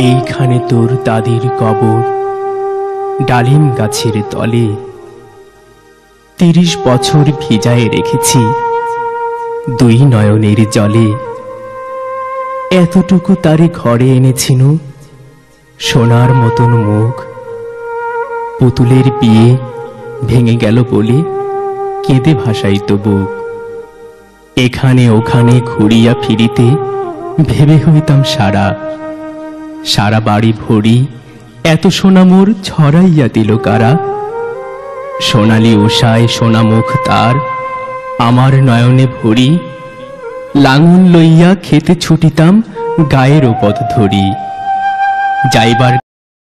এইখানে তোর দাদির কবর, ডালিম গাছের তলে ৩০ বছর ভিজায় রেখেছি দুই নয়নের জলে। এতটুকু তারে ঘরে এনেছিল, সোনার মতন মুখ। পুতুলের বিয়ে ভেঙে গেল বলে কেঁদে ভাসাইত বুক। এখানে ওখানে ঘুরিয়া ফিরিতে ভেবে হইতাম সারা, সারা বাড়ি ভরি এত সোনা মোর ছড়াইয়া দিল কারা। সোনালি উষায় সোনা মুখ তার আমার নয়নে ভরি, লাঙল লইয়া খেতে ছুটিতাম গায়ের পথ ধরি। যাইবার